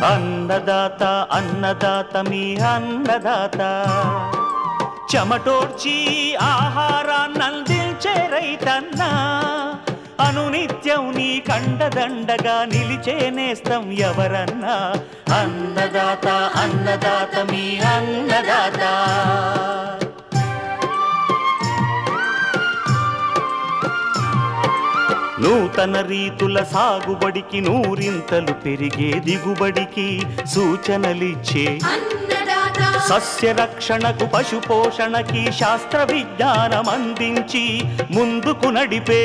అన్నదాత అన్నదాత మీ అన్నదాత చెమటోడ్చి ఆహారాన్నందించే రైతన్నా అనునిత్యం నీ కండదండగా నిలిచే నేస్తం ఎవరన్నా అన్నదాత అన్నదాత మీ అన్నదాత నూతన రీతుల సాగుబడికి నూరింతలు పెరిగే దిగుబడికి సూచనలిచ్చే సస్య రక్షణకు పశు పోషణకి శాస్త్ర విజ్ఞానం అందించి ముందుకు నడిపే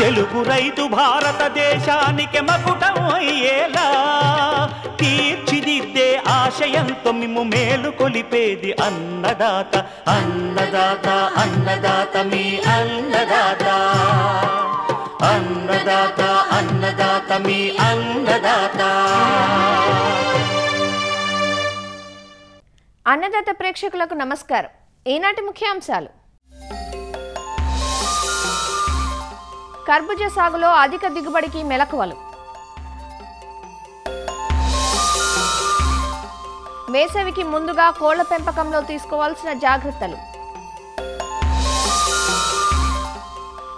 తెలుగు రైతు భారతదేశానికి మకుటం అయ్యేలా తీర్చిదిద్దే ఆశయంతో మిమ్ము మేలు కొలిపేది అన్నదాత అన్నదాత అన్నదాత మీ అన్నదాత అన్నదాత అన్నదాత మీ అన్నదాత. అన్నదాత ప్రేక్షకులకు నమస్కారం. ఈనాటి ముఖ్యాంశాలు: కర్బూజా సాగులో అధిక దిగుబడికి మెలకువలు, వేసవికి ముందుగా కోళ్ల పెంపకంలో తీసుకోవాల్సిన జాగ్రత్తలు,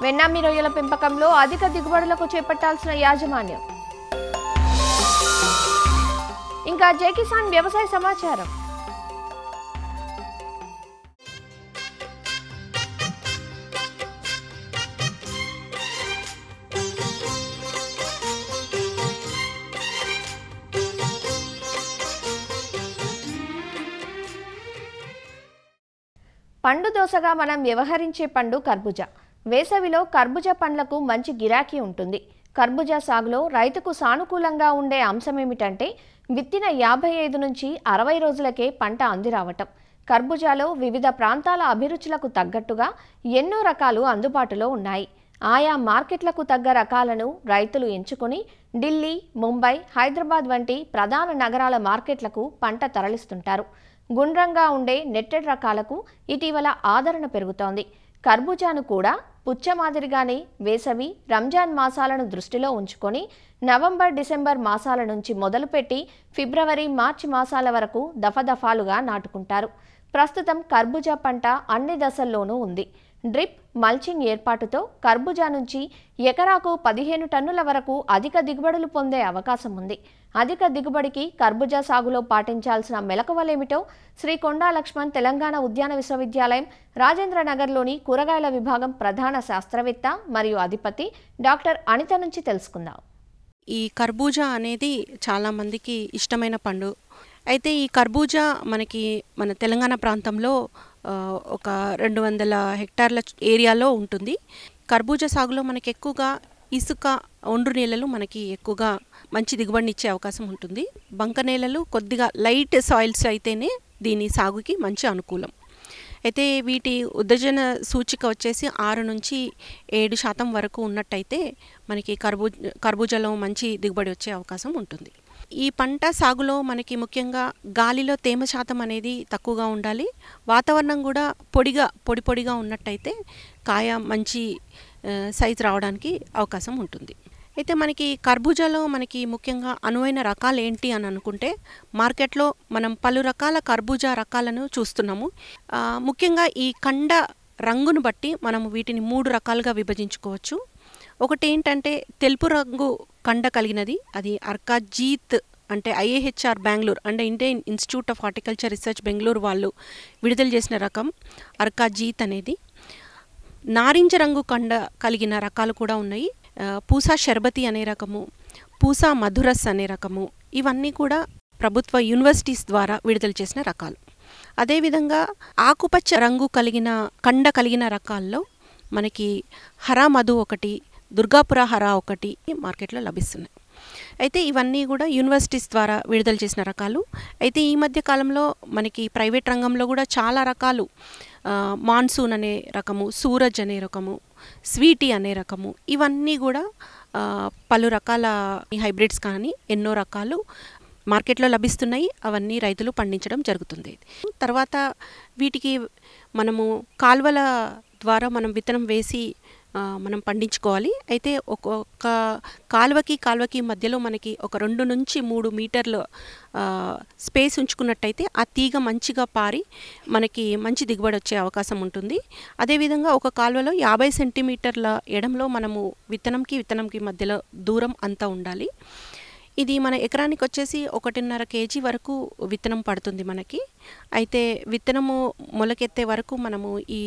వెన్నామి రొయ్యల పెంపకంలో అధిక దిగుబడులకు చేపట్టాల్సిన యాజమాన్యం, ఇంకా జై కిసాన్ వ్యవసాయ సమాచారం. పండు దోసగా మనం వ్యవహరించే పండు కర్బూజా. వేసవిలో కర్బూజా పండ్లకు మంచి గిరాకీ ఉంటుంది. కర్బూజా సాగులో రైతుకు సానుకూలంగా ఉండే అంశమేమిటంటే విత్తిన 55 నుంచి 60 రోజులకే పంట అందిరావటం. కర్బూజాలో వివిధ ప్రాంతాల అభిరుచులకు తగ్గట్టుగా ఎన్నో రకాలు అందుబాటులో ఉన్నాయి. ఆయా మార్కెట్లకు తగ్గ రకాలను రైతులు ఎంచుకొని ఢిల్లీ, ముంబై, హైదరాబాద్ వంటి ప్రధాన నగరాల మార్కెట్లకు పంట తరలిస్తుంటారు. గుండ్రంగా ఉండే నెట్టెడ్ రకాలకు ఇటీవల ఆదరణ పెరుగుతోంది. కర్బూజాను కూడా పుచ్చ మాదిరిగానే వేసవి, రంజాన్ మాసాలను దృష్టిలో ఉంచుకొని నవంబర్, డిసెంబర్ మాసాల నుంచి మొదలుపెట్టి ఫిబ్రవరి, మార్చి మాసాల వరకు దఫదఫాలుగా నాటుకుంటారు. ప్రస్తుతం కర్బూజా పంట అన్ని దశల్లోనూ ఉంది. డ్రిప్, మల్చింగ్ ఏర్పాటుతో కర్బూజా నుంచి ఎకరాకు 15 టన్నుల వరకు అధిక దిగుబడులు పొందే అవకాశం ఉంది. అధిక దిగుబడికి కర్బూజా సాగులో పాటించాల్సిన మెలకువలేమిటో శ్రీ కొండా లక్ష్మణ్ తెలంగాణ ఉద్యాన విశ్వవిద్యాలయం రాజేంద్ర నగర్లోని కూరగాయల విభాగం ప్రధాన శాస్త్రవేత్త మరియు అధిపతి డాక్టర్ అనిత నుంచి తెలుసుకుందాం. ఈ కర్బూజా అనేది చాలా మందికి ఇష్టమైన పండు. అయితే ఈ కర్బూజా మన తెలంగాణ ప్రాంతంలో ఒక 200 హెక్టార్ల ఏరియాలో ఉంటుంది. కర్బూజా సాగులో మనకి ఎక్కువగా ఇసుక, ఒండ్రు నేలలు మనకి ఎక్కువగా మంచి దిగుబడిని ఇచ్చే అవకాశం ఉంటుంది. బంక నేలలు, కొద్దిగా లైట్ సాయిల్స్ అయితేనే దీని సాగుకి మంచి అనుకూలం. అయితే వీటి ఉద్దజన సూచిక వచ్చేసి 6 నుంచి 7% వరకు ఉన్నట్టయితే మనకి కర్బూజాలో మంచి దిగుబడి వచ్చే అవకాశం ఉంటుంది. ఈ పంట సాగులో మనకి ముఖ్యంగా గాలిలో తేమ శాతం అనేది తక్కువగా ఉండాలి. వాతావరణం కూడా పొడిగా ఉన్నట్టయితే కాయ మంచి సైజు రావడానికి అవకాశం ఉంటుంది. అయితే మనకి కర్బూజాలో మనకి ముఖ్యంగా అనువైన రకాలు ఏంటి అని అనుకుంటే మార్కెట్లో మనం పలు రకాల కర్బూజా రకాలను చూస్తున్నాము. ముఖ్యంగా ఈ కండ రంగును బట్టి మనం వీటిని 3 రకాలుగా విభజించుకోవచ్చు. ఒకటి ఏంటంటే తెలుపు రంగు కండ కలిగినది, అది అర్కా జీత్ అంటే IAHR బెంగళూరు అంటే Indian institute of horticulture research Bengaluru వాళ్ళు విడుదల చేసిన రకం అర్కా జీత్ అనేది. నారింజ రంగు కండ కలిగిన రకాలు కూడా ఉన్నాయి. పూసా షర్బతి అనే రకము, పూసా మధురస్ అనే రకము, ఇవన్నీ కూడా ప్రభుత్వ యూనివర్సిటీస్ ద్వారా విడుదల చేసిన రకాలు. అదేవిధంగా ఆకుపచ్చ రంగు కండ కలిగిన రకాల్లో మనకి హరా మధు ఒకటి, దుర్గాపుర హరా ఒకటి మార్కెట్లో లభిస్తున్నాయి. అయితే ఇవన్నీ కూడా యూనివర్సిటీస్ ద్వారా విడుదల చేసిన రకాలు. అయితే ఈ మధ్య కాలంలో మనకి ప్రైవేట్ రంగంలో కూడా చాలా రకాలు, మాన్సూన్ అనే రకము, సూరజ్ అనే రకము, స్వీటీ అనే రకము, ఇవన్నీ కూడా పలు రకాల హైబ్రిడ్స్ కానీ ఎన్నో రకాలు మార్కెట్లో లభిస్తున్నాయి. అవన్నీ రైతులు పండించడం జరుగుతుంది. తర్వాత వీటికి మనము కాల్వల ద్వారా మనం విత్తనం వేసి మనం పండించుకోవాలి. అయితే ఒక్కొక్క కాలువకి మధ్యలో మనకి ఒక 2 నుంచి 3 మీటర్లు స్పేస్ ఉంచుకున్నట్టయితే ఆ తీగ మంచిగా పారి మనకి మంచి దిగుబడి వచ్చే అవకాశం ఉంటుంది. అదేవిధంగా ఒక కాలువలో 50 సెంటీమీటర్ల ఎడంలో మనము విత్తనంకి మధ్యలో దూరం అంతా ఉండాలి. ఇది మన ఎకరానికి వచ్చేసి 1.5 కేజీ వరకు విత్తనం పడుతుంది మనకి. అయితే విత్తనము మొలకెత్తే వరకు మనము ఈ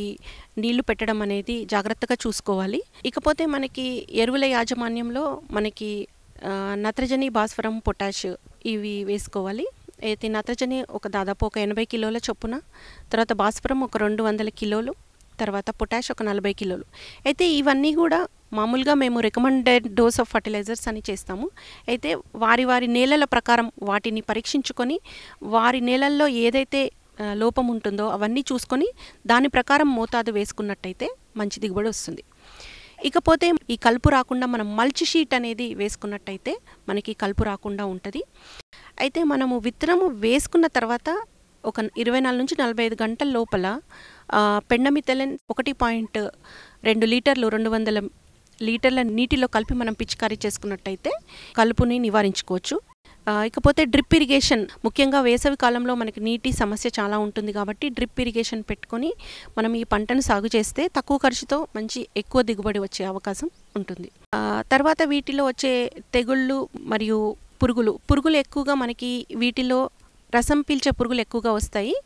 నీళ్లు పెట్టడం అనేది జాగ్రత్తగా చూసుకోవాలి. ఇకపోతే మనకి ఎరువుల యాజమాన్యంలో మనకి నత్రజని, భాస్వరం, పొటాష్ ఇవి వేసుకోవాలి. అయితే నత్రజని దాదాపు ఒక 80 కిలోల చొప్పున, తర్వాత భాస్వరం ఒక 200 కిలోలు, తర్వాత పొటాష్ ఒక 40 కిలోలు. అయితే ఇవన్నీ కూడా మామూలుగా మేము రికమెండెడ్ డోస్ ఆఫ్ ఫర్టిలైజర్స్ అని చేస్తాము. అయితే వారి నేలల ప్రకారం వాటిని పరీక్షించుకొని వారి నేలల్లో ఏదైతే లోపం ఉంటుందో అవన్నీ చూసుకొని దాని ప్రకారం మోతాదు వేసుకున్నట్టయితే మంచి దిగుబడి వస్తుంది. ఇకపోతే ఈ కలుపు రాకుండా మనం మల్చ్ షీట్ అనేది వేసుకున్నట్టయితే మనకి కలుపు రాకుండా ఉంటుంది. అయితే మనము విత్తనము వేసుకున్న తర్వాత ఒక 24 నుంచి 45 గంటల లోపల పెండమిథలిన్ 1.2 లీటర్లు 200 లీటర్ల నీటిలో కలిపి మనం పిచికారీ చేసుకున్నట్టయితే కలుపుని నివారించుకోవచ్చు. ఇకపోతే డ్రిప్ ఇరిగేషన్, ముఖ్యంగా వేసవి కాలంలో మనకి నీటి సమస్య చాలా ఉంటుంది కాబట్టి డ్రిప్ ఇరిగేషన్ పెట్టుకొని మనం ఈ పంటను సాగు చేస్తే తక్కువ ఖర్చుతో ఎక్కువ దిగుబడి వచ్చే అవకాశం ఉంటుంది. తర్వాత వీటిలో వచ్చే తెగుళ్ళు మరియు పురుగులు ఎక్కువగా మనకి వీటిలో రసం పీల్చే పురుగులు ఎక్కువగా వస్తాయి.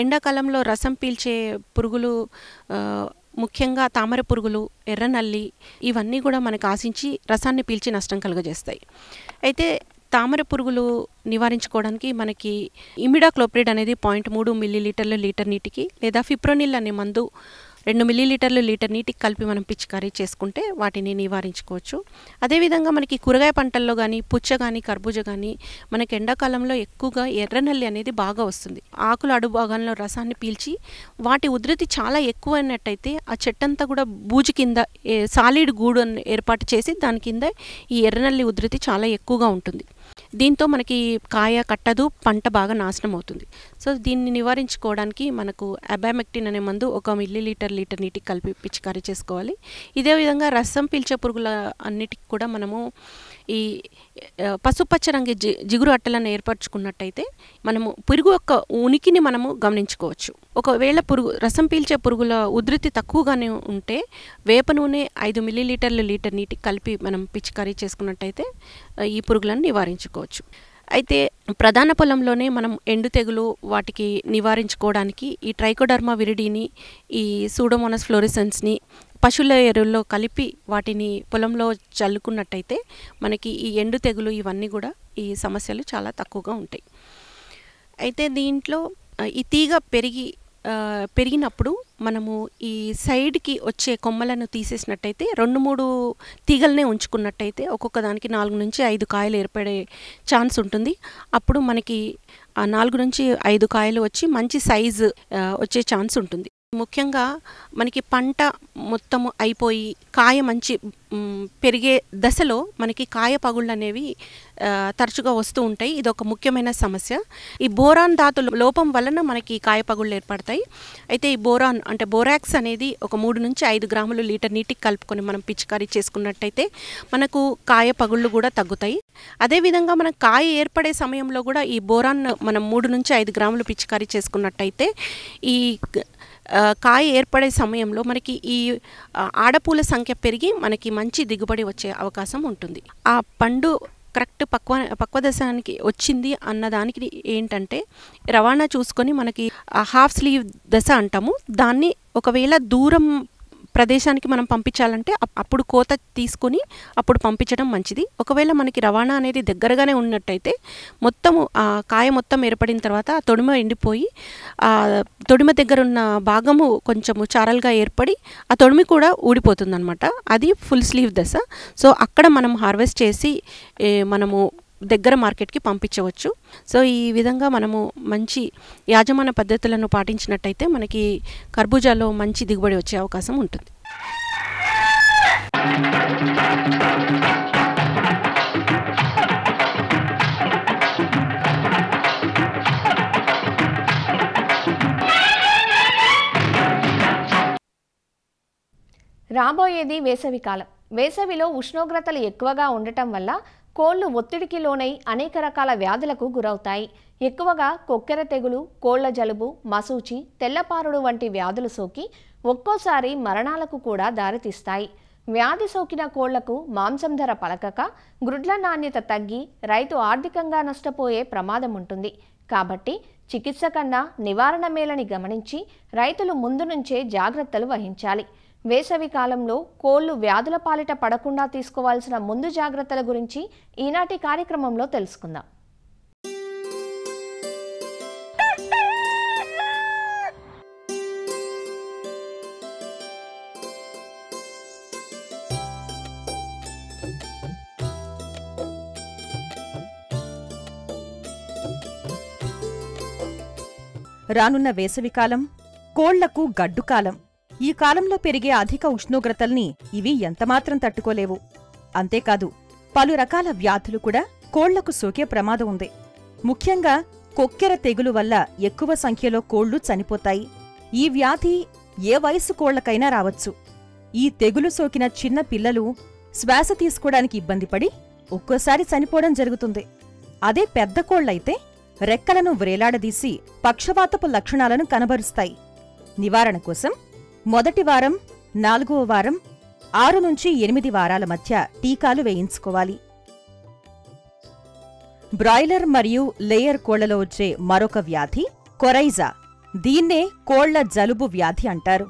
ఎండాకాలంలో రసం పీల్చే పురుగులు ముఖ్యంగా తామర పురుగులు, ఎర్రనల్లి ఇవన్నీ కూడా మనకు ఆశించి రసాన్ని పీల్చి నష్టం కలుగజేస్తాయి. అయితే తామర పురుగులు నివారించుకోవడానికి మనకి ఇమిడాక్లోప్రిడ్ అనేది 0.3 మిల్లీలీటర్లు లీటర్ నీటికి, లేదా ఫిప్రోనిల్ అనే మందు 2 మిల్లీలీటర్లు లీటర్ నీటికి కలిపి మనం పిచికారీ చేసుకుంటే వాటిని నివారించుకోవచ్చు. అదేవిధంగా మనకి కూరగాయ పంటల్లో కానీ, పుచ్చ కానీ, కర్బూజ కానీ మనకి ఎండాకాలంలో ఎక్కువగా ఎర్రనల్లి అనేది బాగా వస్తుంది. ఆకుల అడుగు భాగంలో రసాన్ని పీల్చి వాటి ఉధృతి చాలా ఎక్కువైనట్టయితే ఆ చెట్టంతా కూడా బూజు కింద సాలిడ్ గూడు ఏర్పాటు చేసి దాని కింద ఈ ఎర్రనల్లి ఉధృతి చాలా ఎక్కువగా ఉంటుంది. దీంతో మనకి కాయ కట్టదు, పంట బాగా నాశనం అవుతుంది. సో దీన్ని నివారించుకోవడానికి మనకు అబామెక్టిన్ అనే మందు 1 మిల్లీలీటర్ లీటర్ నీటికి కలిపి పిచికారీ చేసుకోవాలి. ఇదే విధంగా రసం పీల్చే పురుగుల అన్నిటికి కూడా మనము ఈ పసుపచ్చ రంగు జిగురు అట్టలను ఏర్పరచుకున్నట్టయితే మనము పురుగు యొక్క ఉనికిని మనము గమనించుకోవచ్చు. ఒకవేళ రసం పీల్చే పురుగుల ఉధృతి తక్కువగానే ఉంటే వేప నూనె 5 మిల్లీలీటర్లు లీటర్ నీటికి కలిపి మనం పిచికారీ చేసుకున్నట్టయితే ఈ పురుగులను నివారించుకోవచ్చు. అయితే ప్రధాన పొలంలోనే మనం ఎండు తెగులు వాటికి నివారించుకోవడానికి ఈ ట్రైకోడర్మా విరిడిని, ఈ సూడోమోనాస్ ఫ్లోరిసెన్స్ని పశువుల ఎరువుల్లో కలిపి వాటిని పొలంలో చల్లుకున్నట్టయితే మనకి ఈ ఎండు తెగులు ఇవన్నీ కూడా ఈ సమస్యలు చాలా తక్కువగా ఉంటాయి. అయితే దీంట్లో ఈ తీగ పెరిగినప్పుడు మనము ఈ సైడ్కి వచ్చే కొమ్మలను తీసేసినట్టయితే 2-3 తీగలనే ఉంచుకున్నట్టయితే ఒక్కొక్క దానికి 4 నుంచి 5 కాయలు ఏర్పడే ఛాన్స్ ఉంటుంది. అప్పుడు మనకి 4 నుంచి 5 కాయలు వచ్చి మంచి సైజు వచ్చే ఛాన్స్ ఉంటుంది. ముఖ్యంగా మనకి పంట మొత్తము అయిపోయి కాయ మంచి పెరిగే దశలో మనకి కాయ పగుళ్ళు అనేవి తరచుగా వస్తూ ఉంటాయి. ఇది ఒక ముఖ్యమైన సమస్య. ఈ బోరాన్ ధాతు లోపం వలన మనకి కాయ పగుళ్ళు ఏర్పడతాయి. అయితే ఈ బోరాన్ అంటే బోరాక్స్ అనేది ఒక 3 నుంచి 5 గ్రాములు లీటర్ నీటికి కలుపుకొని మనం పిచికారీ చేసుకున్నట్టయితే మనకు కాయ పగుళ్ళు కూడా తగ్గుతాయి. అదేవిధంగా మన కాయ ఏర్పడే సమయంలో కూడా ఈ బోరాన్ మనం 3 నుంచి 5 గ్రాములు పిచికారీ చేసుకున్నట్టయితే ఈ కాయ ఏర్పడే సమయంలో మనకి ఈ ఆడపూల సంఖ్య పెరిగి మనకి మంచి దిగుబడి వచ్చే అవకాశం ఉంటుంది. ఆ పండు కరెక్ట్ పక్వ దశానికి వచ్చింది అన్నదానికి ఏంటంటే రవాణా చూసుకొని మనకి హాఫ్ స్లీవ్ దశ అంటాము. దాన్ని ఒకవేళ దూరం ప్రదేశానికి మనం పంపించాలంటే అప్పుడు కోత తీసుకొని అప్పుడు పంపించడం మంచిది. ఒకవేళ మనకి రవాణా అనేది దగ్గరగానే ఉన్నట్టయితే మొత్తము కాయ మొత్తం ఏర్పడిన తర్వాత ఆ తొడిమ ఎండిపోయి ఆ తొడిమ దగ్గర ఉన్న భాగము కొంచెము చారలుగా ఏర్పడి ఆ తొడిమి కూడా ఊడిపోతుంది అనమాట. అది ఫుల్ స్లీవ్ దశ. సో అక్కడ మనం హార్వెస్ట్ చేసి మనము దగ్గర మార్కెట్కి పంపించవచ్చు. సో ఈ విధంగా మనము మంచి యాజమాన్య పద్ధతులను పాటించినట్టయితే మనకి కర్బూజాలో మంచి దిగుబడి వచ్చే అవకాశం ఉంటుంది. రాబోయేది వేసవికాలం. వేసవిలో ఉష్ణోగ్రతలు ఎక్కువగా ఉండటం వల్ల కోళ్లు ఒత్తిడికి లోనై అనేక రకాల వ్యాధులకు గురవుతాయి. ఎక్కువగా కొక్కెర తెగులు, కోళ్ల జలుబు, మసూచి, తెల్లపారుడు వంటి వ్యాధులు సోకి ఒక్కోసారి మరణాలకు కూడా దారితీస్తాయి. వ్యాధి సోకిన కోళ్లకు మాంసం ధర పలకక గ్రుడ్ల నాణ్యత తగ్గి రైతు ఆర్థికంగా నష్టపోయే ప్రమాదం ఉంటుంది. కాబట్టి చికిత్స కన్నా నివారణ మేలని గమనించి రైతులు ముందు నుంచే జాగ్రత్తలు వహించాలి. వేసవి కాలంలో కోళ్లు వ్యాధుల పాలిట పడకుండా తీసుకోవాల్సిన ముందు జాగ్రత్తల గురించి ఈనాటి కార్యక్రమంలో తెలుసుకుందాం. రానున్న వేసవికాలం కోళ్లకు గడ్డుకాలం. ఈ కాలంలో పెరిగే అధిక ఉష్ణోగ్రతల్ని ఇవి ఎంతమాత్రం తట్టుకోలేవు. అంతేకాదు పలు రకాల వ్యాధులు కూడా కోళ్లకు సోకే ప్రమాదం ఉంది. ముఖ్యంగా కొక్కెర తెగులు వల్ల ఎక్కువ సంఖ్యలో కోళ్లు చనిపోతాయి. ఈ వ్యాధి ఏ వయసు కోళ్లకైనా రావచ్చు. ఈ తెగులు సోకిన చిన్న పిల్లలు శ్వాస తీసుకోవడానికి ఇబ్బందిపడి ఒక్కోసారి చనిపోవడం జరుగుతుంది. అదే పెద్ద కోళ్లైతే రెక్కలను వ్రేలాడదీసి పక్షవాతపు లక్షణాలను కనబరుస్తాయి. నివారణ కోసం మొదటి వారం, 4వ వారం, 6 నుంచి 8 వారాల మధ్య టీకాలు వేయించుకోవాలి. బ్రాయిలర్ మరియు లేయర్ కోళ్లలో వచ్చే మరొక వ్యాధి కొరైజా. దీన్నే కోళ్ల జలుబు వ్యాధి అంటారు.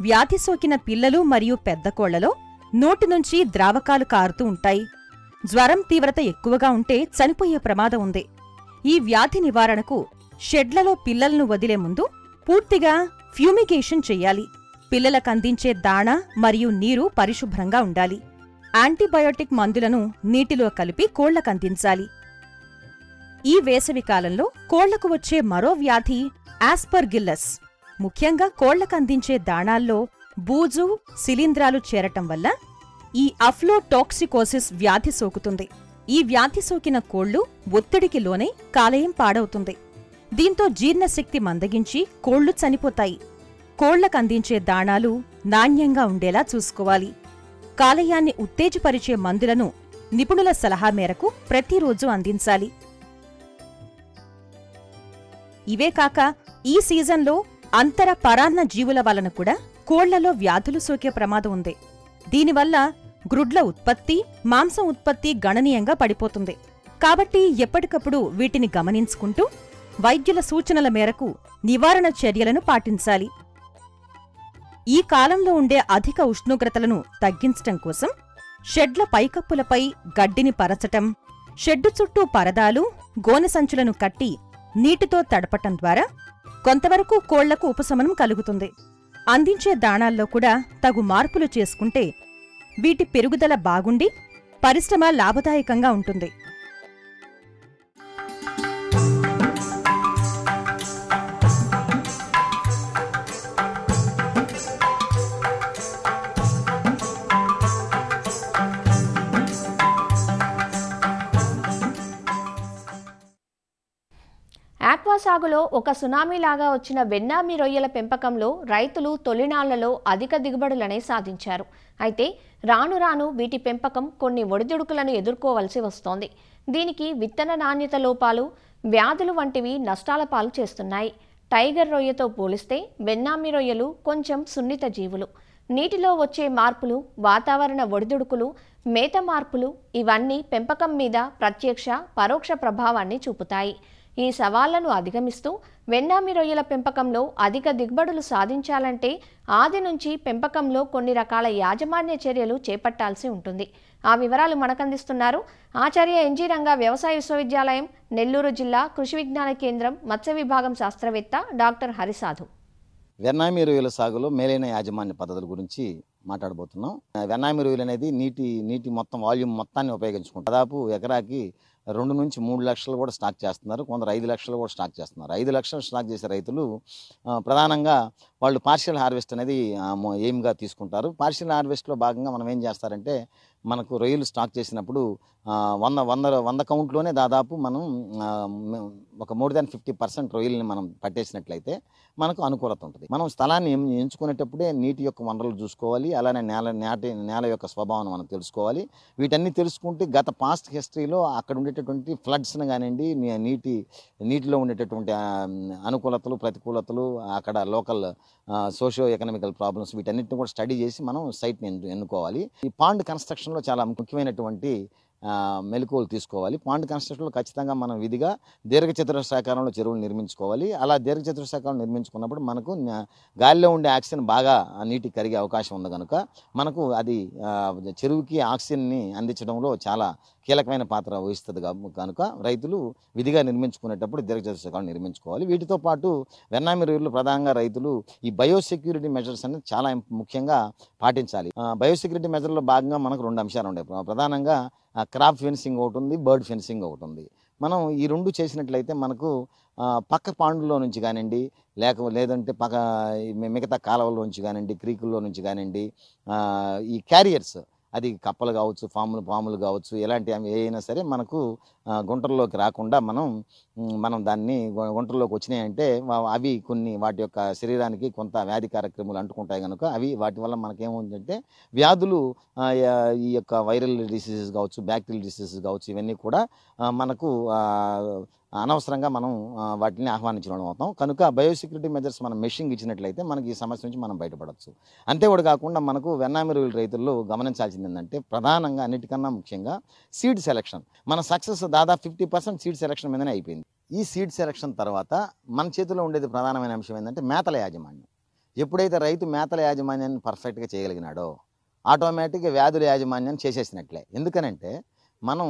వ్యాధి సోకిన పిల్లలు మరియు పెద్ద కోళ్లలో నోటి నుంచి ద్రావకాలు కారుతూ ఉంటాయి. జ్వరం తీవ్రత ఎక్కువగా ఉంటే చనిపోయే ప్రమాదం ఉంది. ఈ వ్యాధి నివారణకు షెడ్లలో పిల్లలను వదిలే ముందు పూర్తిగా ఫ్యూమిగేషన్ చెయ్యాలి. పిల్లలకందించే దాణా మరియు నీరు పరిశుభ్రంగా ఉండాలి. యాంటీబయోటిక్ మందులను నీటిలో కలిపి కోళ్లకందించాలి. ఈ వేసవికాలంలో కోళ్లకు వచ్చే మరో వ్యాధి ఆస్పర్గిల్లస్. ముఖ్యంగా కోళ్లకందించే దాణాల్లో బూజు, శిలీంధ్రాలు చేరటం వల్ల ఈ అఫ్లోటాక్సికోసిస్ వ్యాధి సోకుతుంది. ఈ వ్యాధి సోకిన కోళ్లు ఒత్తిడికి లోనై కాలేయం పాడవుతుంది. దీంతో జీర్ణశక్తి మందగించి కోళ్లు చనిపోతాయి. కోళ్లకందించే దాణాలు నాణ్యంగా ఉండేలా చూసుకోవాలి. కాలేయాన్ని ఉత్తేజపరిచే మందులను నిపుణుల సలహా మేరకు ప్రతిరోజు అందించాలి. ఇవే కాక ఈ సీజన్లో అంతర పరాన్న జీవుల వలన కూడా కోళ్లలో వ్యాధులు సోకే ప్రమాదం ఉంది. దీనివల్ల గ్రుడ్ల ఉత్పత్తి, మాంసం ఉత్పత్తి గణనీయంగా పడిపోతుంది. కాబట్టి ఎప్పటికప్పుడు వీటిని గమనించుకుంటూ వైద్యుల సూచనల మేరకు నివారణ చర్యలను పాటించాలి. ఈ కాలంలో ఉండే అధిక ఉష్ణోగ్రతలను తగ్గించటం కోసం షెడ్ల పైకప్పులపై గడ్డిని పరచటం, షెడ్డు చుట్టూ పరదాలు, గోనె సంచులను కట్టి నీటితో తడపటం ద్వారా కొంతవరకు కోళ్లకు ఉపశమనం కలుగుతుంది. అందించే దాణాల్లో కూడా తగు మార్పులు చేసుకుంటే వీటి పెరుగుదల బాగుండి పరిశ్రమ లాభదాయకంగా ఉంటుంది. ఆక్వా సాగులో ఒక సునామీలాగా వచ్చిన వెన్నామి రొయ్యల పెంపకంలో రైతులు తొలినాళ్లలో అధిక దిగుబడులనే సాధించారు. అయితే రాను రాను వీటి పెంపకం కొన్ని ఒడిదుడుకులను ఎదుర్కోవలసి వస్తోంది. దీనికి విత్తన నాణ్యత లోపాలు, వ్యాధులు వంటివి నష్టాల పాలు చేస్తున్నాయి. టైగర్ రొయ్యతో పోలిస్తే వెన్నామి రొయ్యలు కొంచెం సున్నిత జీవులు. నీటిలో వచ్చే మార్పులు, వాతావరణ ఒడిదుడుకులు, మేత మార్పులు ఇవన్నీ పెంపకం మీద ప్రత్యక్ష, పరోక్ష ప్రభావాన్ని చూపుతాయి. ఈ సవాళ్లను అధిగమిస్తూ వెన్నామి రొయ్యల పెంపకంలో అధిక దిగుబడులు సాధించాలంటే ఆది నుంచి పెంపకంలో కొన్ని రకాల యాజమాన్య చర్యలు చేపట్టాల్సి ఉంటుంది. ఆ వివరాలు మనకందిస్తున్నారు ఆచార్య ఎన్జీ రంగా వ్యవసాయ విశ్వవిద్యాలయం, నెల్లూరు జిల్లా కృషి విజ్ఞాన కేంద్రం మత్స్య విభాగం శాస్త్రవేత్త డాక్టర్ హరిసాధు. వెన్నామి రొయ్యల సాగులో మేలైన యాజమాన్య పద్ధతుల గురించి మాట్లాడబోతున్నాం. వెన్నామి రొయ్యలు అనేది నీటి మొత్తం వాల్యూమ్ మొత్తాన్ని ఉపయోగించుకుంటారు. దాదాపు ఎకరాకి 2 నుంచి 3 లక్షలు కూడా స్టాక్ చేస్తున్నారు. కొందరు 5 లక్షలు కూడా స్టాక్ చేస్తున్నారు. 5 లక్షలు స్టాక్ చేసే రైతులు ప్రధానంగా వాళ్ళు పార్షియల్ హార్వెస్ట్ అనేది ఎయిమ్గా తీసుకుంటారు. పార్షియల్ హార్వెస్ట్లో భాగంగా మనం ఏం చేస్తారంటే మనకు రొయ్యలు స్టాక్ చేసినప్పుడు 100 కౌంట్లోనే దాదాపు మనం ఒక మోర్ దాన్ 50% రొయ్యల్ని మనం పట్టేసినట్లయితే మనకు అనుకూలత ఉంటుంది. మనం స్థలాన్ని ఎంచుకునేటప్పుడే నీటి యొక్క వనరులు చూసుకోవాలి, అలానే నేల యొక్క స్వభావం మనం తెలుసుకోవాలి. వీటన్ని తెలుసుకుంటే గత పాస్ట్ హిస్టరీలో అక్కడ ఉండేటటువంటి ఫ్లడ్స్ని కానివ్వండి, నీటిలో ఉండేటటువంటి అనుకూలతలు ప్రతికూలతలు, అక్కడ లోకల్ సోషియో ఎకనామికల్ ప్రాబ్లమ్స్, వీటన్నిటిని కూడా స్టడీ చేసి మనం సైట్ని ఎన్నుకోవాలి. ఈ పాండ్ కన్స్ట్రక్షన్లో చాలా ముఖ్యమైనటువంటి మెలకువలు తీసుకోవాలి. పాండ్ కన్స్ట్రక్షన్లో ఖచ్చితంగా మనం విధిగా దీర్ఘచతురస్రాకారంలో చెరువులు నిర్మించుకోవాలి. అలా దీర్ఘచతురస్రాకారం నిర్మించుకున్నప్పుడు మనకు గాలిలో ఉండే ఆక్సిజన్ బాగా నీటికి కరిగే అవకాశం ఉంది కనుక మనకు అది చెరువుకి ఆక్సిజన్ని అందించడంలో చాలా కీలకమైన పాత్ర వహిస్తుంది కనుక రైతులు విధిగా నిర్మించుకునేటప్పుడు దీర్ఘచతురస్రాకారం నిర్మించుకోవాలి. వీటితో పాటు వెన్నామి రొయ్యలు ప్రధానంగా రైతులు ఈ బయోసెక్యూరిటీ మెజర్స్ అనేది చాలా ముఖ్యంగా పాటించాలి. బయోసెక్యూరిటీ మెజర్లో భాగంగా మనకు 2 అంశాలు ఉన్నాయి. ప్రధానంగా క్రాప్ ఫెన్సింగ్ ఒకటి ఉంది, బర్డ్ ఫెన్సింగ్ ఒకటి ఉంది. మనం ఈ 2 చేసినట్లయితే మనకు పక్క పాండులో నుంచి కానివ్వండి, లేదంటే మిగతా కాలువల నుంచి కానివ్వండి, క్రీకుల్లో నుంచి కానివ్వండి, ఈ క్యారియర్స్, అది కప్పలు కావచ్చు, పాములు కావచ్చు, ఎలాంటి ఏమైనా సరే మనకు గుంటల్లోకి రాకుండా మనం దాన్ని గుంటల్లోకి వచ్చినాయంటే అవి కొన్ని వాటి యొక్క శరీరానికి కొంత వ్యాధికారక క్రిములు అంటుకుంటాయి కనుక వాటి వల్ల మనకేముందంటే వ్యాధులు, ఈ యొక్క వైరల్ డిసీజెస్ కావచ్చు, బ్యాక్టీరియల్ డిసీజెస్ కావచ్చు, ఇవన్నీ కూడా మనకు అనవసరంగా మనం వాటిని ఆహ్వానించడం అవుతాం. కనుక బయోసెక్యూరిటీ మెజర్స్ మనం మెషింగ్ ఇచ్చినట్లయితే మనకి ఈ సమస్య నుంచి మనం బయటపడవచ్చు. అంతేకాదు కాకుండా మనకు వెన్నామి రొయ్యల రైతుల్లో గమనించాల్సింది ఏంటంటే ప్రధానంగా అన్నిటికన్నా ముఖ్యంగా సీడ్ సెలక్షన్. మన సక్సెస్ దాదాపు 50% సీడ్ సెలక్షన్ మీదనే అయిపోయింది. ఈ సీడ్ సెలక్షన్ తర్వాత మన చేతిలో ఉండేది ప్రధానమైన అంశం ఏంటంటే మేతల యాజమాన్యం. ఎప్పుడైతే రైతు మేతల యాజమాన్యాన్ని పర్ఫెక్ట్గా చేయగలిగినాడో ఆటోమేటిక్గా వ్యాధుల యాజమాన్యాన్ని చేసేసినట్లే. ఎందుకనంటే మనం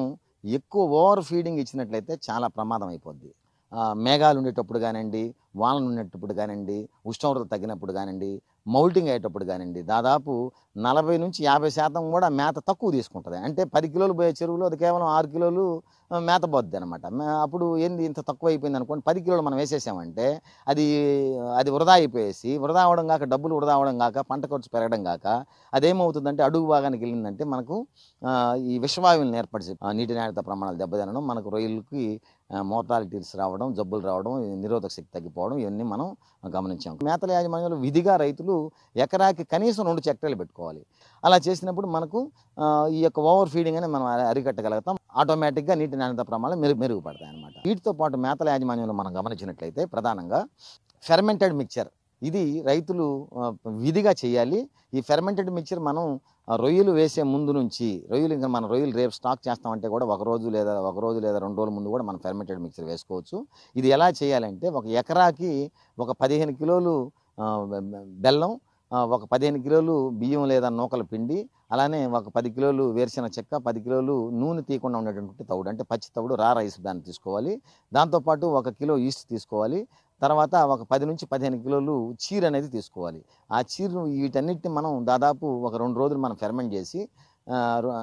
ఎక్కువ ఓవర్ ఫీడింగ్ ఇచ్చినట్లయితే చాలా ప్రమాదం అయిపోద్ది. మేఘాలు ఉండేటప్పుడు కానివ్వండి, వానలు ఉండేటప్పుడు కానివ్వండి, ఉష్ణోగ్రత తగ్గినప్పుడు కానివ్వండి, మౌల్టింగ్ అయ్యేటప్పుడు కానివ్వండి, దాదాపు 40 నుంచి 50% కూడా మేత తక్కువ తీసుకుంటుంది. అంటే 10 కిలోలు పోయే చెరువులో అది కేవలం 6 కిలోలు మేత పోద్ది అనమాట. అప్పుడు ఏంది ఇంత తక్కువ అయిపోయింది అనుకోండి, 10 కిలోలు మనం వేసేసామంటే అది వృధా అయిపోయేసి, వృధా అవడం కాక, డబ్బులు వృధా అవడం కాక, పంట ఖర్చు పెరగడం కాక అదేమవుతుందంటే అడుగు భాగానికి వెళ్ళిందంటే మనకు ఈ విషవాయువులను ఏర్పరిచి నీటి నాణ్యత ప్రమాణాలు దెబ్బతినడం, మనకు రొయ్యలకి మోర్టాలిటీస్ రావడం, జబ్బులు రావడం, నిరోధక శక్తి తగ్గిపోవడం, ఇవన్నీ మనం గమనించాం. మేతల యాజమాన్యంలో విధిగా రైతులు ఎకరాకి కనీసం 2 చెక్టర్లు పెట్టుకోవాలి. అలా చేసినప్పుడు మనకు ఈ యొక్క ఓవర్ ఫీడింగ్ అని మనం అరికట్టగలుగుతాం. ఆటోమేటిక్గా నీటి నాణ్యత ప్రమాణాలు మెరుగుపడతాయి అన్నమాట. వీటితో పాటు మేతల యాజమాన్యంలో మనం గమనించినట్లయితే ప్రధానంగా ఫెర్మెంటెడ్ మిక్చర్, ఇది రైతులు విధిగా చేయాలి. ఈ ఫెర్మెంటెడ్ మిక్చర్ మనం రొయ్యలు వేసే ముందు నుంచి, ఇంకా మన రొయ్యలు రేపు స్టాక్ చేస్తామంటే కూడా ఒక రోజు లేదా 2 రోజుల ముందు కూడా మనం ఫెర్మెంటెడ్ మిక్చర్ వేసుకోవచ్చు. ఇది ఎలా చేయాలంటే ఒక ఎకరాకి ఒక 15 కిలోలు బెల్లం, ఒక 15 కిలోలు బియ్యం లేదా నూకల పిండి, అలానే ఒక 10 కిలోలు వేరుశెనగ చెక్క, 10 కిలోలు నూనె తీయకుండా ఉండేటువంటి తవుడు, అంటే పచ్చి తవుడు, రైస్ దాన్ని తీసుకోవాలి. దాంతోపాటు 1 కిలో ఈస్ట్ తీసుకోవాలి. తర్వాత ఒక 10 నుంచి 15 కిలోలు చీర అనేది తీసుకోవాలి. ఆ చీరను వీటన్నిటిని మనం దాదాపు ఒక 2 రోజులు మనం ఫెర్మెంట్ చేసి,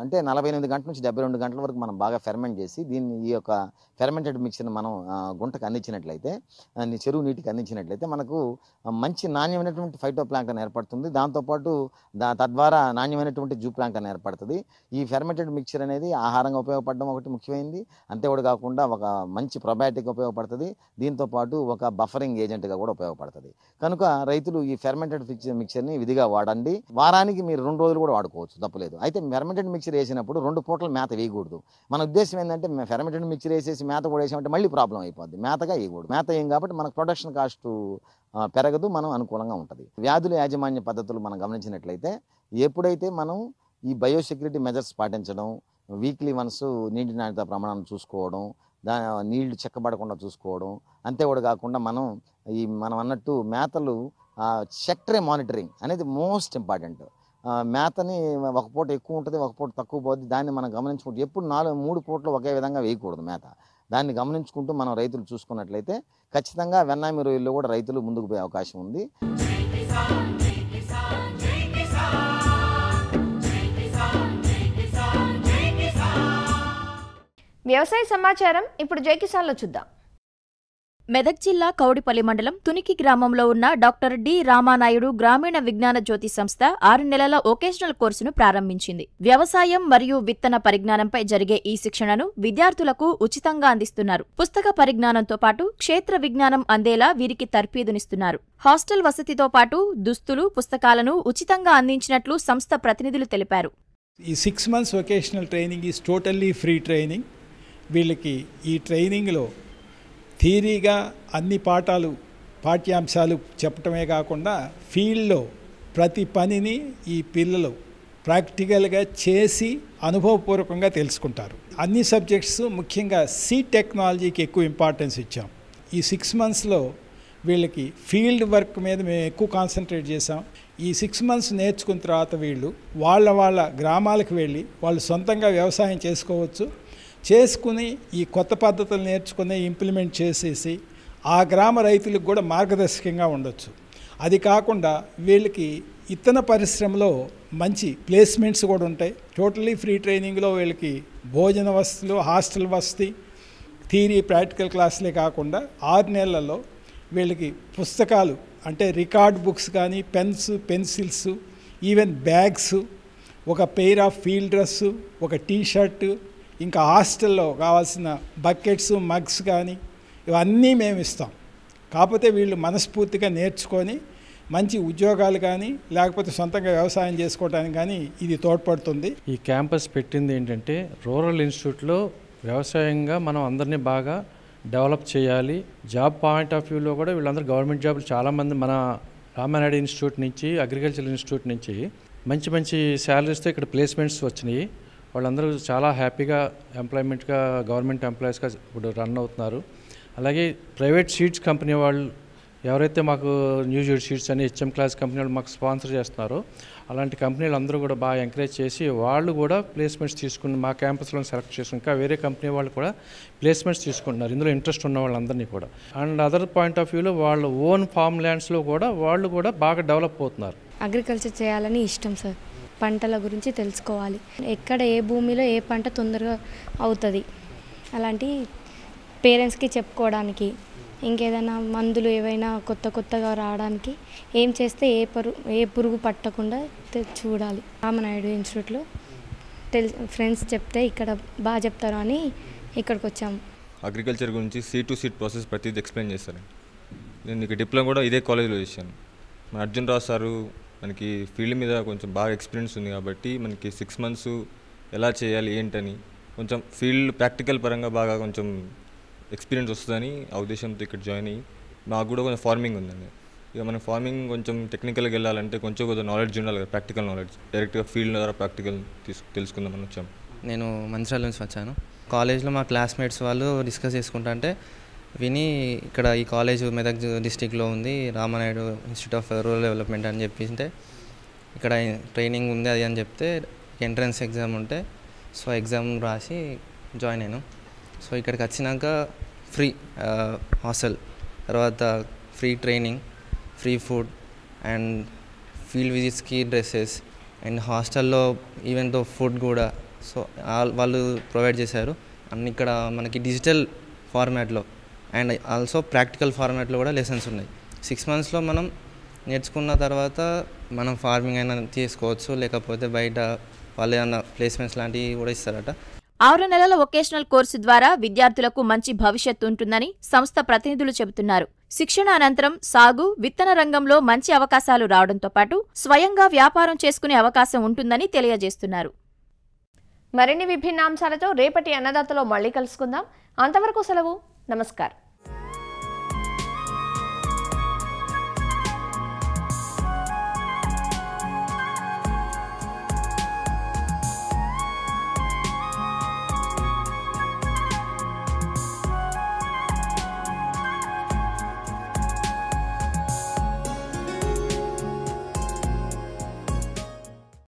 అంటే 48 గంటల నుంచి 72 గంటల వరకు మనం బాగా ఫెర్మెంట్ చేసి ఈ యొక్క ఫెర్మెంటెడ్ మిక్చర్ని మనం గుంటకు అందించినట్లయితే, చెరువు నీటికి అందించినట్లయితే మనకు మంచి నాణ్యమైనటువంటి ఫైటోప్లాంక్టన్ ఏర్పడుతుంది. దాంతోపాటు తద్వారా నాణ్యమైనటువంటి జూ ప్లాంక్టన్ ఏర్పడుతుంది. ఈ ఫెర్మెంటెడ్ మిక్చర్ అనేది ఆహారంగా ఉపయోగపడడం ఒకటి ముఖ్యమైనది. అంతేకాదు కాకుండా ఒక మంచి ప్రొబయాటిక్ ఉపయోగపడుతుంది. దీంతోపాటు ఒక బఫరింగ్ ఏజెంట్గా కూడా ఉపయోగపడుతుంది. కనుక రైతులు ఈ ఫెర్మెంటెడ్ మిక్చర్ని విధిగా వాడండి. వారానికి మీరు 2 రోజులు కూడా వాడుకోవచ్చు, తప్పులేదు. అయితే ఫెర్మెంటెడ్ మిక్చర్ వేసినప్పుడు 2 పూటలు మేత వేయకూడదు. మన ఉద్దేశం ఏంటంటే ఫెర్మెంటెడ్ మిక్చర్ వేసేసి మేత కూడా వేసామంటే మళ్ళీ ప్రాబ్లం అయిపోద్ది. మేతగా వేయకూడదు. మేత ఏం కాబట్టి మనకు ప్రొడక్షన్ కాస్ట్ పెరగదు, మనం అనుకూలంగా ఉంటుంది. వ్యాధుల యాజమాన్య పద్ధతులు మనం గమనించినట్లయితే ఎప్పుడైతే మనం ఈ బయోసెక్యూరిటీ మెజర్స్ పాటించడం, వీక్లీ వన్స్ నీటి నాణ్యత ప్రమాణాలను చూసుకోవడం, నీళ్లు చెక్కబడకుండా చూసుకోవడం, అంతేకాదు కాకుండా మనం అన్నట్టు మేతలు సెక్టరీ మానిటరింగ్ అనేది మోస్ట్ ఇంపార్టెంట్. మేతని ఒక పూట ఎక్కువ ఉంటుంది, ఒక పూట తక్కువ పోద్ది. దాన్ని మనం గమనించుకుంటూ ఎప్పుడు 3 పూటలు ఒకే విధంగా వేయకూడదు మేత. దాన్ని గమనించుకుంటూ మనం రైతులు చూసుకున్నట్లయితే ఖచ్చితంగా వెన్నామి రొయ్యల్లో కూడా రైతులు ముందుకు పోయే అవకాశం ఉంది. వ్యవసాయ సమాచారం ఇప్పుడు జై కిసాన్లో చూద్దాం. మెదక్ జిల్లా కౌడిపల్లి మండలం తునికి గ్రామంలో ఉన్న డాక్టర్ డి రామానాయుడు గ్రామీణ విజ్ఞాన జ్యోతి సంస్థ 6 నెలల వొకేషనల్ కోర్సును ప్రారంభించింది. వ్యవసాయం మరియు విత్తన పరిజ్ఞానంపై జరిగే ఈ శిక్షణను విద్యార్థులకు ఉచితంగా అందిస్తున్నారు. పుస్తక పరిజ్ఞానంతో పాటు క్షేత్ర విజ్ఞానం అందేలా వీరికి తర్ఫీదునిస్తున్నారు. హాస్టల్ వసతితో పాటు దుస్తులు, పుస్తకాలను ఉచితంగా అందించినట్లు సంస్థ ప్రతినిధులు తెలిపారు. ఈ 6 months vocational training is totally free training. వీళ్ళకి ఈ ట్రైనింగ్లో థియరీగా అన్ని పాఠ్యాంశాలు చెప్పటమే కాకుండా ఫీల్డ్లో ప్రతి పనిని ఈ పిల్లలు ప్రాక్టికల్గా చేసి అనుభవపూర్వకంగా తెలుసుకుంటారు. అన్ని సబ్జెక్ట్స్ ముఖ్యంగా టెక్నాలజీకి ఎక్కువ ఇంపార్టెన్స్ ఇచ్చాం. ఈ 6 monthsలో వీళ్ళకి ఫీల్డ్ వర్క్ మీద మేము ఎక్కువ కాన్సన్ట్రేట్ చేసాం. ఈ 6 months నేర్చుకున్న తర్వాత వీళ్ళు వాళ్ళ గ్రామాలకు వెళ్ళి వాళ్ళు సొంతంగా వ్యవసాయం చేసుకోవచ్చు. చేసుకుని ఈ కొత్త పద్ధతులు నేర్చుకుని ఇంప్లిమెంట్ చేసేసి ఆ గ్రామ రైతులకు కూడా మార్గదర్శకంగా ఉండొచ్చు. అది కాకుండా వీళ్ళకి ఇతర పరిశ్రమలో మంచి ప్లేస్మెంట్స్ కూడా ఉంటాయి. టోటలీ ఫ్రీ ట్రైనింగ్లో వీళ్ళకి భోజన వసతులు, హాస్టల్ వసతి, థియరీ ప్రాక్టికల్ క్లాసులే కాకుండా 6 నెలలలో వీళ్ళకి పుస్తకాలు అంటే రికార్డ్ బుక్స్ కానీ, పెన్స్, పెన్సిల్స్, ఈవెన్ బ్యాగ్స్, ఒక పెయిర్ ఆఫ్ ఫీల్డ్ డ్రెస్సు, ఒక టీ-షర్టు, ఇంకా హాస్టల్లో కావాల్సిన బకెట్స్, మగ్స్ కానీ ఇవన్నీ మేము ఇస్తాం. కాకపోతే వీళ్ళు మనస్ఫూర్తిగా నేర్చుకొని మంచి ఉద్యోగాలు కానీ లేకపోతే సొంతంగా వ్యవసాయం చేసుకోవడానికి కానీ ఇది తోడ్పడుతుంది. ఈ క్యాంపస్ పెట్టింది ఏంటంటే రూరల్ ఇన్స్టిట్యూట్లో వ్యవసాయంగా మనం అందరినీ బాగా డెవలప్ చేయాలి. జాబ్ పాయింట్ ఆఫ్ వ్యూలో కూడా వీళ్ళందరూ గవర్నమెంట్ జాబులు చాలామంది మన రామానాయుడు ఇన్స్టిట్యూట్ నుంచి, అగ్రికల్చర్ ఇన్స్టిట్యూట్ నుంచి మంచి మంచి శాలరీస్తో ఇక్కడ ప్లేస్మెంట్స్ వచ్చినాయి. వాళ్ళందరూ చాలా హ్యాపీగా ఎంప్లాయ్మెంట్గా గవర్నమెంట్ ఎంప్లాయీస్గా ఇప్పుడు రన్ అవుతున్నారు. అలాగే ప్రైవేట్ సీడ్స్ కంపెనీ వాళ్ళు ఎవరైతే మాకు న్యూస్ షీట్స్ అని హెచ్ఎం క్లాస్ కంపెనీ వాళ్ళు మాకు స్పాన్సర్ చేస్తున్నారో అలాంటి కంపెనీలు అందరూ కూడా బాగా ఎంకరేజ్ చేసి వాళ్ళు కూడా ప్లేస్మెంట్స్ తీసుకుని మా క్యాంపస్లో సెలెక్ట్ చేసుకుని ఇంకా వేరే కంపెనీ వాళ్ళు కూడా ప్లేస్మెంట్స్ తీసుకుంటున్నారు. ఇందులో ఇంట్రెస్ట్ ఉన్న వాళ్ళందరినీ కూడా. అండ్ అదర్ పాయింట్ ఆఫ్ వ్యూలో వాళ్ళ ఓన్ ఫార్మ్ ల్యాండ్స్లో కూడా వాళ్ళు కూడా బాగా డెవలప్ అవుతున్నారు. అగ్రికల్చర్ చేయాలని ఇష్టం సార్. పంటల గురించి తెలుసుకోవాలి, ఎక్కడ ఏ భూమిలో ఏ పంట తొందరగా అవుతుంది అలాంటి పేరెంట్స్కి చెప్పుకోవడానికి, ఇంకేదైనా మందులు ఏవైనా కొత్తగా రావడానికి ఏం చేస్తే ఏ పురుగు పట్టకుండా చూడాలి. రామానాయుడు ఇన్స్టిట్యూట్లో ఫ్రెండ్స్ చెప్తే ఇక్కడ బాగా చెప్తారు అని ఇక్కడికి వచ్చాము. అగ్రికల్చర్ గురించి సీడ్ టు సీడ్ ప్రాసెస్ ప్రతిదీ ఎక్స్ప్లెయిన్ చేస్తారు. నేను ఇక డిప్లొమా కూడా ఇదే కాలేజ్లో చేశాను. మన అర్జున్ రావు సారు మనకి ఫీల్డ్ మీద కొంచెం బాగా ఎక్స్పీరియన్స్ ఉంది కాబట్టి మనకి 6 months ఎలా చేయాలి ఏంటని కొంచెం ఫీల్డ్ ప్రాక్టికల్ పరంగా బాగా కొంచెం ఎక్స్పీరియన్స్ వస్తుందని ఆ ఉద్దేశంతో ఇక్కడ జాయిన్ అయ్యి, మాకు కూడా కొంచెం ఫార్మింగ్ ఉందండి. ఇక మన ఫార్మింగ్ కొంచెం టెక్నికల్గా వెళ్ళాలంటే కొంచెం నాలెడ్జ్ ఉండాలి కదా, ప్రాక్టికల్ నాలెడ్జ్. డైరెక్ట్గా ఫీల్డ్ ద్వారా ప్రాక్టికల్ తెలుసుకుందామని వచ్చాము. నేను మంచిర్యాల నుంచి వచ్చాను. కాలేజ్లో మా క్లాస్మేట్స్ వాళ్ళు డిస్కస్ చేసుకుంటా అంటే విని ఇక్కడ ఈ కాలేజ్ మెదక్ డిస్టిక్లో ఉంది, Ramanaidu institute of rural development అని చెప్పిస్తే ఇక్కడ ట్రైనింగ్ ఉంది అది అని చెప్తే ఎంట్రన్స్ ఎగ్జామ్ ఉంటే సో ఎగ్జామ్ రాసి జాయిన్ అయ్యాను. సో ఇక్కడికి వచ్చినాక ఫ్రీ హాస్టల్, తర్వాత free training, free food and field విజిట్స్కి డ్రెస్సెస్ అండ్ హాస్టల్లో ఈవెన్ దో ఫుడ్ కూడా సో వాళ్ళు ప్రొవైడ్ చేశారు. అన్ని ఇక్కడ మనకి డిజిటల్ ఫార్మాట్లో అండ్ ఆల్సో ప్రాక్టికల్ ఫార్మాట్లో కూడా లెసన్స్ ఉన్నాయి. 6 monthsలో మనం నేర్చుకున్న తర్వాత మనం ఫార్మింగ్ అయినా చేసుకోవచ్చు, లేకపోతే బయట వాళ్ళు ఏమన్నా ప్లేస్మెంట్స్ లాంటివి కూడా ఇస్తారట. 6 నెలల వొకేషనల్ కోర్సు ద్వారా విద్యార్థులకు మంచి భవిష్యత్తు ఉంటుందని సంస్థ ప్రతినిధులు చెబుతున్నారు. శిక్షణ అనంతరం సాగు, విత్తన రంగంలో మంచి అవకాశాలు రావడంతో పాటు స్వయంగా వ్యాపారం చేసుకునే అవకాశం ఉంటుందని తెలియజేస్తున్నారు. మరిన్ని విభిన్న అంశాలతో రేపటి అన్నదాతలో మళ్ళీ కలుసుకుందాం. అంతవరకు సెలవు. నమస్కారం.